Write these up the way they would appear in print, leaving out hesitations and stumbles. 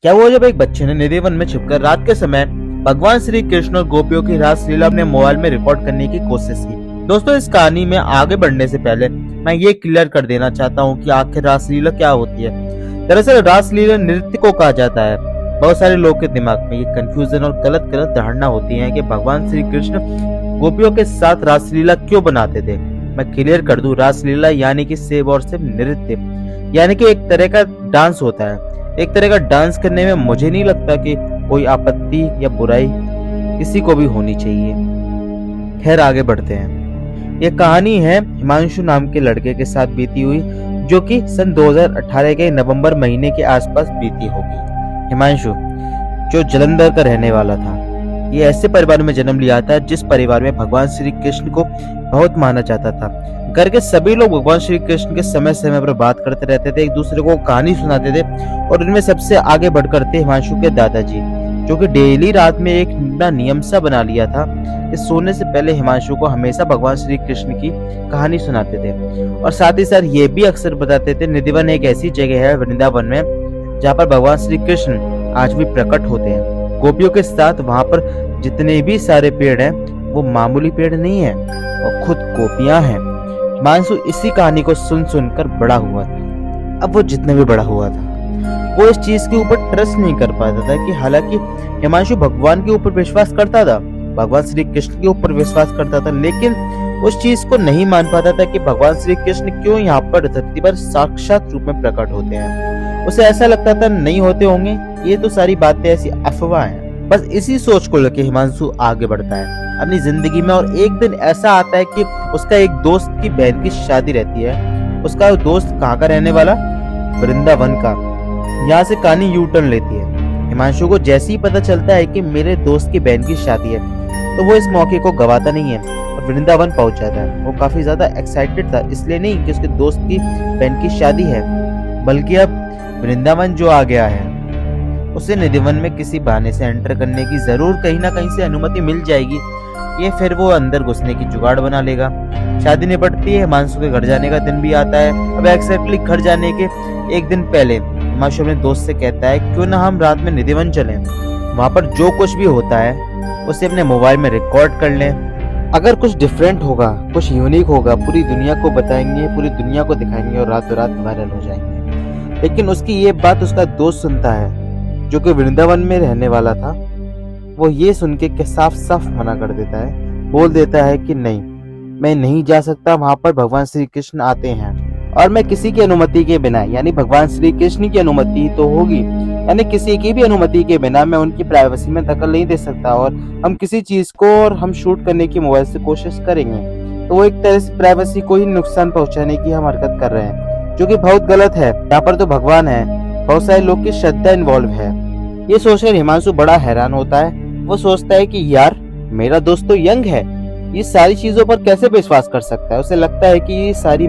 क्या वो जब एक बच्चे ने निधि वन में छिपकर रात के समय भगवान श्री कृष्ण और गोपियों की रास लीला अपने मोबाइल में रिकॉर्ड करने की कोशिश की। दोस्तों, इस कहानी में आगे बढ़ने से पहले मैं ये क्लियर कर देना चाहता हूँ कि आखिर रास लीला क्या होती है। दरअसल रास लीला नृत्य को कहा जाता है। बहुत सारे लोग के दिमाग में ये कंफ्यूजन और गलत धारणा होती है कि भगवान श्री कृष्ण गोपियों के साथ रास लीला क्यों बनाते थे। मैं क्लियर कर दूं, रास लीला यानी कि सिर्फ और सिर्फ नृत्य, यानी कि एक तरह का डांस होता है। एक तरह का डांस करने में मुझे नहीं लगता कि कोई आपत्ति या बुराई किसी को भी होनी चाहिए। खैर, आगे बढ़ते हैं। ये कहानी है हिमांशु नाम के लड़के के साथ बीती हुई, जो कि सन 2018 के नवंबर महीने के आसपास बीती होगी। हिमांशु, जो जलंधर का रहने वाला था, ये ऐसे परिवार में जन्म लिया था जिस परिवार में भगवान श्री कृष्ण को बहुत माना जाता था। घर के सभी लोग भगवान श्री कृष्ण के समय समय पर बात करते रहते थे, एक दूसरे को कहानी सुनाते थे, और इनमें सबसे आगे बढ़कर थे हिमांशु के दादाजी, जो कि डेली रात में एक नियम सा बना लिया था कि सोने से पहले हिमांशु को हमेशा भगवान श्री कृष्ण की कहानी सुनाते थे। और साथ ही साथ ये भी अक्सर बताते थे निधिवन एक ऐसी जगह है वृंदावन में जहाँ पर भगवान श्री कृष्ण आज भी प्रकट होते हैं गोपियों के साथ। वहां पर जितने भी सारे पेड़ हैं वो मामूली पेड़ नहीं है, और खुद गोपियां हैं। हिमांशु इसी कहानी को सुन सुनकर बड़ा हुआ था। अब वो जितने भी बड़ा हुआ था, वो इस चीज के ऊपर ट्रस्ट नहीं कर पाता था कि हालांकि हिमांशु भगवान के ऊपर विश्वास करता था, भगवान श्री कृष्ण के ऊपर विश्वास करता था, लेकिन उस चीज को नहीं मान पाता था कि भगवान श्री कृष्ण क्यों यहाँ पर धरती पर साक्षात रूप में प्रकट होते हैं। उसे ऐसा लगता था नहीं होते होंगे, ये तो सारी बातें ऐसी अफवाह हैं। बस इसी सोच को लेकर हिमांशु आगे बढ़ता है अपनी जिंदगी में, और एक दिन ऐसा आता है कि उसका एक दोस्त की बहन की शादी रहती है। उसका दोस्त कहाँ का रहने वाला? वृंदावन का। यहाँ से कहानी यू टर्न लेती है। हिमांशु को जैसे ही पता चलता है कि मेरे दोस्त की बहन की शादी है, तो वो इस मौके को गवाता नहीं है और वृंदावन पहुंच जाता है। वो काफी ज्यादा एक्साइटेड था, इसलिए नहीं कि उसके दोस्त की बहन की शादी है, बल्कि अब वृंदावन जो आ गया है उसे निधिवन में किसी बहाने से एंटर करने की जरूर कहीं ना कहीं से अनुमति मिल जाएगी। ये फिर वो अंदर घुसने की जुगाड़ बना लेगा। शादी निपटती है, हिमांशु के घर जाने का दिन भी आता है। अब एक्जैक्टली घर जाने के एक दिन पहले हिमांशु अपने दोस्त से कहता है क्यों ना हम रात में निधिवन चलें, वहां पर जो कुछ भी होता है उसे अपने मोबाइल में रिकॉर्ड कर लें। अगर कुछ डिफरेंट होगा, कुछ यूनिक होगा, पूरी दुनिया को बताएंगे, पूरी दुनिया को दिखाएंगे और रातों रात वायरल हो जाएंगे। लेकिन उसकी ये बात उसका दोस्त सुनता है, जो कि वृंदावन में रहने वाला था। वो ये सुन के साफ साफ मना कर देता है, बोल देता है कि नहीं, मैं नहीं जा सकता, वहां पर भगवान श्री कृष्ण आते हैं और मैं किसी की अनुमति के बिना, यानी भगवान श्री कृष्ण की अनुमति तो होगी, यानी किसी की भी अनुमति के बिना मैं उनकी प्राइवेसी में दखल नहीं दे सकता। और हम किसी चीज को और हम शूट करने की मोबाइल से कोशिश करेंगे तो वो एक तरह से प्राइवेसी को ही नुकसान पहुंचाने की हम हरकत कर रहे हैं, जो कि बहुत गलत है। यहाँ पर तो भगवान है, बहुत सारे लोग की श्रद्धा इन्वॉल्व है। ये सोचकर हिमांशु बड़ा हैरान होता है। वो सोचता है कि यार, मेरा दोस्त तो यंग है, ये सारी चीजों पर कैसे विश्वास कर सकता है। उसे लगता है कि ये सारी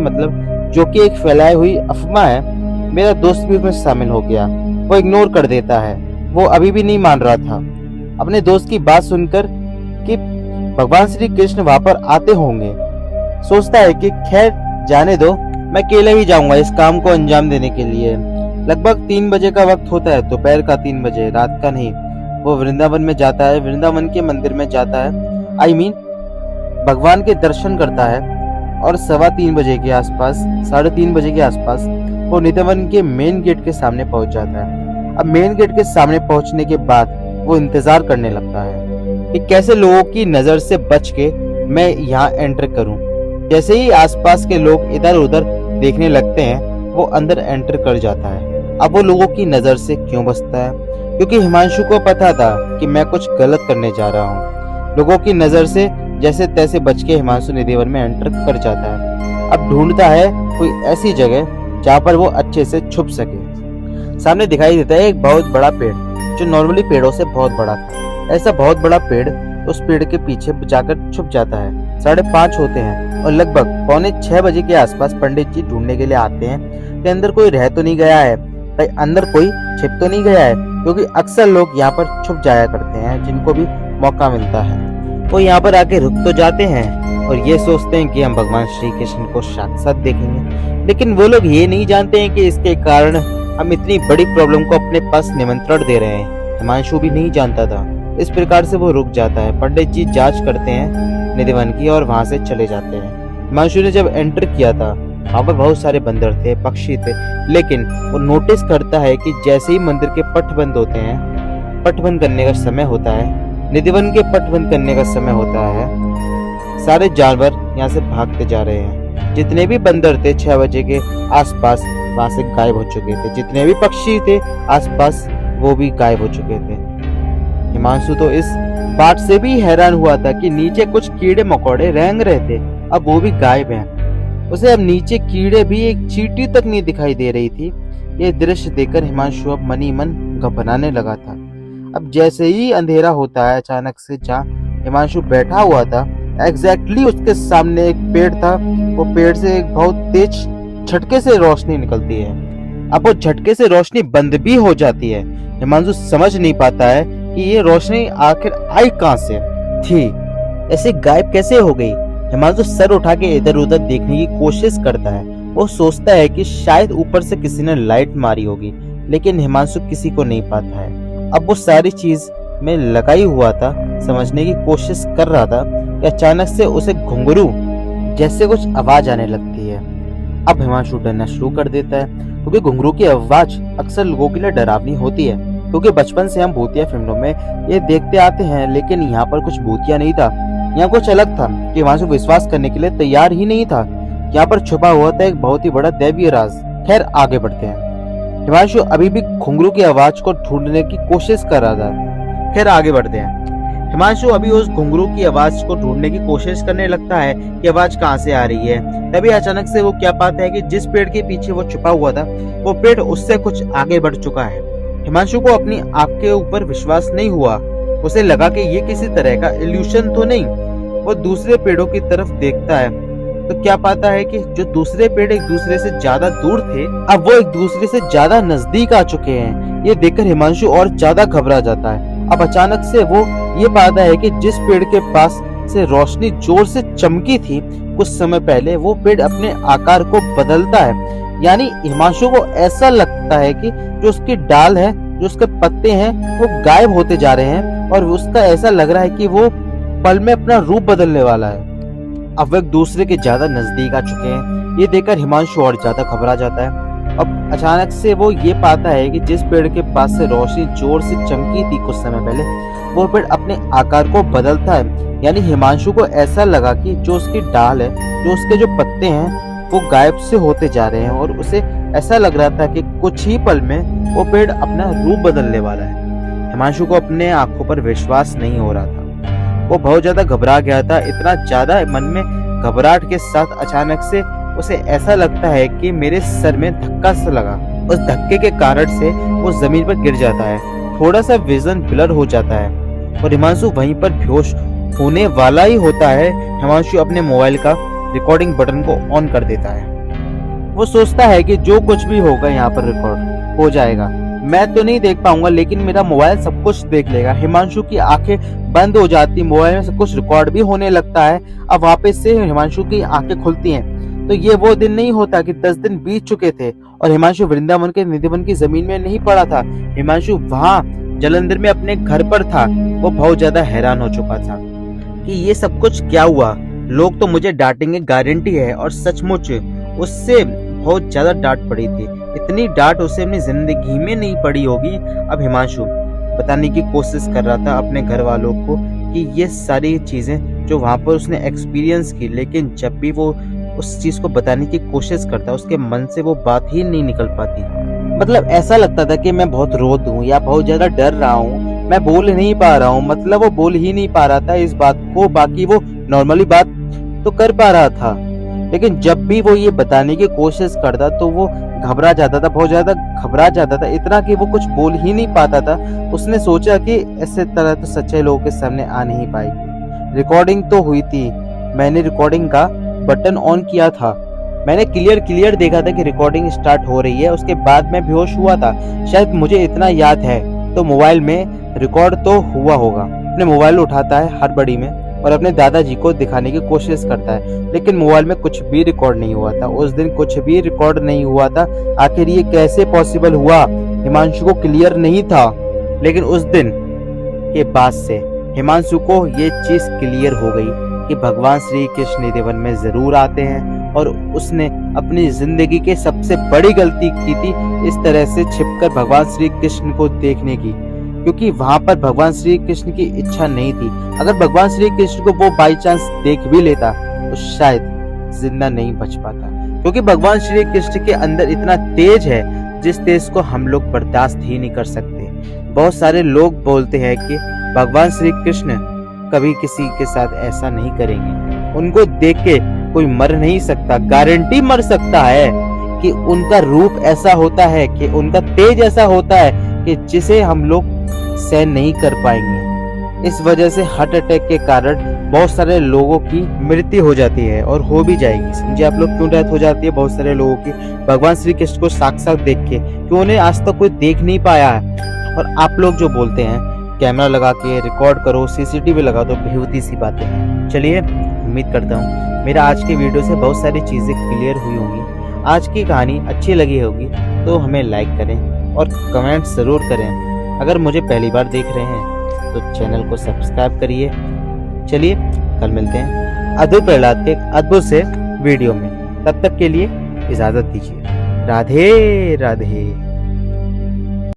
जो कि एक फैलाई हुई अफवाह है, मेरा दोस्त भी उसमें शामिल हो गया। वो इग्नोर कर देता है। वो अभी भी नहीं मान रहा था अपने दोस्त की बात सुनकर कि भगवान श्री कृष्ण वहां पर आते होंगे। सोचता है कि खैर जाने दो, मैं अकेले ही जाऊंगा इस काम को अंजाम देने के लिए। लगभग 3 बजे का वक्त होता है, दोपहर का 3 बजे, रात का नहीं। वो वृंदावन में जाता है, वृंदावन के मंदिर में जाता है, भगवान के दर्शन करता है, और 3:15 बजे के आसपास, 3:30 बजे के आसपास वो निधिवन के मेन गेट के सामने पहुंच जाता है। अब मेन गेट के सामने पहुंचने के बाद वो इंतजार करने लगता है कि कैसे लोगों की नजर से बच के मैं यहाँ एंटर करूं। जैसे ही आसपास के लोग इधर उधर देखने लगते हैं, वो अंदर एंटर कर जाता है। अब वो लोगों की नजर से क्यों बचता है? क्योंकि हिमांशु को पता था कि मैं कुछ गलत करने जा रहा हूँ। लोगों की नजर से जैसे तैसे बच के हिमांशु निधिवन में एंटर कर जाता है। अब ढूंढता है कोई ऐसी जगह जहाँ पर वो अच्छे से छुप सके। सामने दिखाई देता है एक बहुत बड़ा पेड़, जो नॉर्मली पेड़ों से बहुत बड़ा था। ऐसा बहुत बड़ा पेड़ उस पेड़ के पीछे जाकर छुप जाता है। 5:30 होते हैं और लगभग 5:45 बजे के आसपास पंडित जी ढूंढने के लिए आते हैं कि अंदर कोई रह तो नहीं गया है, भाई अंदर कोई छिप तो नहीं गया है, क्योंकि अक्सर लोग यहाँ पर छुप जाया करते हैं जिनको भी मौका मिलता है। वो यहाँ पर आके रुक तो जाते हैं और ये सोचते हैं कि हम भगवान श्री कृष्ण को साक्षात देखेंगे, लेकिन वो लोग ये नहीं जानते हैं कि इसके कारण हम इतनी बड़ी प्रॉब्लम को अपने पास निमंत्रण दे रहे हैं। हिमांशु भी नहीं जानता था। इस प्रकार से वो रुक जाता है। पंडित जी जांच करते हैं निधिवन की और वहां से चले जाते हैं। हिमांशु ने जब एंटर किया था वहां पर बहुत सारे बंदर थे, पक्षी थे, लेकिन वो नोटिस करता है कि जैसे ही मंदिर के पट बंद होते हैं, पट बंद करने का समय होता है, निधिवन के पट बंद करने का समय होता है, सारे जानवर यहाँ से भागते जा रहे हैं। जितने भी बंदर थे 6 बजे के आसपास वहां से गायब हो चुके थे। जितने भी पक्षी थे आसपास वो भी गायब हो चुके थे। हिमांशु तो इस बात से भी हैरान हुआ था कि नीचे कुछ कीड़े मकोड़े रेंग रहे थे, अब वो भी गायब हैं। उसे अब नीचे कीड़े भी एक चींटी तक नहीं दिखाई दे रही थी। ये दृश्य देखकर हिमांशु अब मन ही मन घबराने लगा था। अब जैसे ही अंधेरा होता है, अचानक से जहाँ हिमांशु बैठा हुआ था एग्जैक्टली उसके सामने एक पेड़ था। वो पेड़ से एक बहुत तेज झटके से रोशनी निकलती है। अब वो झटके से रोशनी बंद भी हो जाती है। हिमांशु समझ नहीं पाता है कि ये रोशनी आखिर आई कहां से थी, ऐसे गायब कैसे हो गई। हिमांशु सर उठा के इधर उधर देखने की कोशिश करता है। वो सोचता है कि शायद ऊपर से किसी ने लाइट मारी होगी, लेकिन हिमांशु किसी को नहीं पाता है। अब वो सारी चीज में लगाई हुआ था, समझने की कोशिश कर रहा था कि अचानक से उसे घुंघरू जैसे कुछ आवाज आने लगती है। अब हिमांशु डरना शुरू कर देता है, क्योंकि घुंघरू की आवाज अक्सर लोगों के लिए डरावनी होती है। क्योंकि बचपन से हम भूतिया फिल्मों में ये देखते आते हैं, लेकिन यहाँ पर कुछ भूतिया नहीं था, यहाँ कुछ अलग था कि हिमांशु विश्वास करने के लिए तैयार ही नहीं था। यहाँ पर छुपा हुआ था एक बहुत ही बड़ा दैवीय राज। खैर आगे बढ़ते हैं। हिमांशु अभी भी घुंघरू की आवाज को ढूंढने की कोशिश कर रहा था। खैर आगे बढ़ते हैं। हिमांशु अभी उस घुंघरू की आवाज को ढूंढने की कोशिश करने लगता है कि आवाज कहाँ से आ रही है। तभी अचानक से वो क्या पाता है कि जिस पेड़ के पीछे वो छुपा हुआ था, वो पेड़ उससे कुछ आगे बढ़ चुका है। हिमांशु को अपनी आंख के ऊपर विश्वास नहीं हुआ। उसे लगा कि ये किसी तरह का इल्यूशन तो नहीं। वो दूसरे पेड़ों की तरफ देखता है तो क्या पाता है कि जो दूसरे पेड़ एक दूसरे से ज्यादा दूर थे, अब वो एक दूसरे से ज्यादा नजदीक आ चुके हैं। ये देखकर हिमांशु और ज्यादा घबरा जाता है। अब अचानक से वो ये पाता है कि जिस पेड़ के पास से रोशनी जोर से चमकी थी कुछ समय पहले, वो पेड़ अपने आकार को बदलता है। यानी हिमांशु को ऐसा लगता है कि जो उसकी डाल है, जो उसके पत्ते हैं, वो गायब होते जा रहे हैं और उसका ऐसा लग रहा है कि वो पल में अपना रूप बदलने वाला है। अब वे एक दूसरे के ज्यादा नजदीक आ चुके हैं। ये देखकर हिमांशु और ज्यादा घबरा जाता है। अब अचानक से वो ये पाता है कि जिस पेड़ के पास से रोशनी जोर से चमकी थी कुछ समय पहले, वो पेड़ अपने आकार को बदलता है। यानी हिमांशु को ऐसा लगा कि जो उसकी डाल है, जो उसके जो पत्ते हैं, वो गायब से होते जा रहे हैं और उसे ऐसा लग रहा था कि कुछ ही पल में वो पेड़ अपना रूप बदलने वाला है। हिमांशु को अपने आंखों पर विश्वास नहीं हो रहा था। वो बहुत ज्यादा घबरा गया था। इतना ज्यादा मन में घबराहट के साथ अचानक से उसे ऐसा लगता है कि मेरे सर में धक्का सा लगा। उस धक्के के कारण से वो जमीन पर गिर जाता है। थोड़ा सा विजन ब्लर हो जाता है और हिमांशु वहीं पर बेहोश होने वाला ही होता है। हिमांशु अपने मोबाइल का रिकॉर्डिंग बटन को ऑन कर देता है। वो सोचता है कि जो कुछ भी होगा यहाँ पर रिकॉर्ड हो जाएगा। मैं तो नहीं देख पाऊंगा, लेकिन मेरा मोबाइल सब कुछ देख लेगा। हिमांशु की आंखें बंद हो जाती, मोबाइल में सब कुछ रिकॉर्ड भी होने लगता है। अब वापस से हिमांशु की आंखें खुलती हैं तो ये वो दिन नहीं होता कि 10 दिन बीत चुके थे और हिमांशु वृंदावन के निधिवन की जमीन में नहीं पड़ा था। हिमांशु वहाँ जालंधर में अपने घर पर था। वो बहुत ज्यादा हैरान हो चुका था कि ये सब कुछ क्या हुआ। लोग तो मुझे डांटेंगे, गारंटी है। और सचमुच उससे बहुत ज्यादा डांट पड़ी थी। इतनी डांट उसे अपनी जिंदगी में नहीं पड़ी होगी। अब हिमांशु बताने की कोशिश कर रहा था अपने घर वालों को कि ये सारी चीजें जो वहां पर उसने एक्सपीरियंस की, लेकिन जब भी वो उस चीज को बताने की कोशिश करता उसके मन से वो बात ही नहीं निकल पाती। मतलब ऐसा लगता था कि मैं बहुत रो दूं या बहुत ज्यादा डर रहा हूँ, मैं बोल नहीं पा रहा हूँ। मतलब वो बोल ही नहीं पा रहा था इस बात को। बाकी वो नॉर्मली बात तो कर पा रहा था, लेकिन जब भी वो ये बताने की कोशिश करता तो वो घबरा जाता था, बहुत ज्यादा घबरा जाता था, इतना कि वो कुछ बोल ही नहीं पाता था। उसने सोचा कि ऐसे तरह तो सच्चाई लोगों के सामने आ नहीं पाएगी। रिकॉर्डिंग तो हुई थी, मैंने रिकॉर्डिंग का बटन ऑन किया था, मैंने क्लियर देखा था कि रिकॉर्डिंग स्टार्ट हो रही है। उसके बाद मैं बेहोश हुआ था, शायद मुझे इतना याद है। तो मोबाइल में रिकॉर्ड तो हुआ होगा। अपने मोबाइल उठाता है हड़बड़ी में और अपने दादाजी को दिखाने की कोशिश करता है, लेकिन मोबाइल में कुछ भी रिकॉर्ड नहीं हुआ था। उस दिन कुछ भी रिकॉर्ड नहीं हुआ था। आखिर ये कैसे पॉसिबल हुआ, हिमांशु को क्लियर नहीं था। लेकिन उस दिन के बाद से हिमांशु को ये चीज क्लियर हो गई कि भगवान श्री कृष्ण निधि वन में जरूर आते हैं, और उसने अपनी जिंदगी के सबसे बड़ी गलती की थी इस तरह से छिपकर भगवान श्री कृष्ण को देखने की, क्योंकि वहां पर भगवान श्री कृष्ण की इच्छा नहीं थी। अगर भगवान श्री कृष्ण को वो बाई चांस देख भी लेता तो शायद जिंदा नहीं बच पाता, क्योंकि भगवान श्री कृष्ण के अंदर इतना तेज है जिस तेज को हम लोग बर्दाश्त ही नहीं कर सकते। बहुत सारे लोग बोलते हैं कि भगवान श्री कृष्ण कभी किसी के साथ ऐसा नहीं करेंगे, उनको देख के कोई मर नहीं सकता। गारंटी मर सकता है कि उनका रूप ऐसा होता है, कि उनका तेज ऐसा होता है कि जिसे हम लोग सहन नहीं कर पाएंगे। इस वजह से हार्ट अटैक के कारण बहुत सारे लोगों की मृत्यु हो जाती है, और हो भी जाएगी। समझे आप लोग क्यों डेथ हो जाती है बहुत सारे लोगों की? भगवान श्री कृष्ण को साक्षात देख के, क्यों उन्हें आज तक कोई देख नहीं पाया है। और आप लोग जो बोलते हैं कैमरा लगा के रिकॉर्ड करो, सीसीटीवी लगा दो, बेहूदी सी बातें हैं। चलिए, उम्मीद करता हूँ मेरा आज के वीडियो से बहुत सारी चीजें क्लियर हुई होंगी। आज की कहानी अच्छी लगी होगी तो हमें लाइक करें और कमेंट जरूर करें। अगर मुझे पहली बार देख रहे हैं तो चैनल को सब्सक्राइब करिए। चलिए, कल मिलते हैं अद्भुत प्रहलाद के अद्भुत से वीडियो में। तब तक के लिए इजाजत दीजिए। राधे राधे।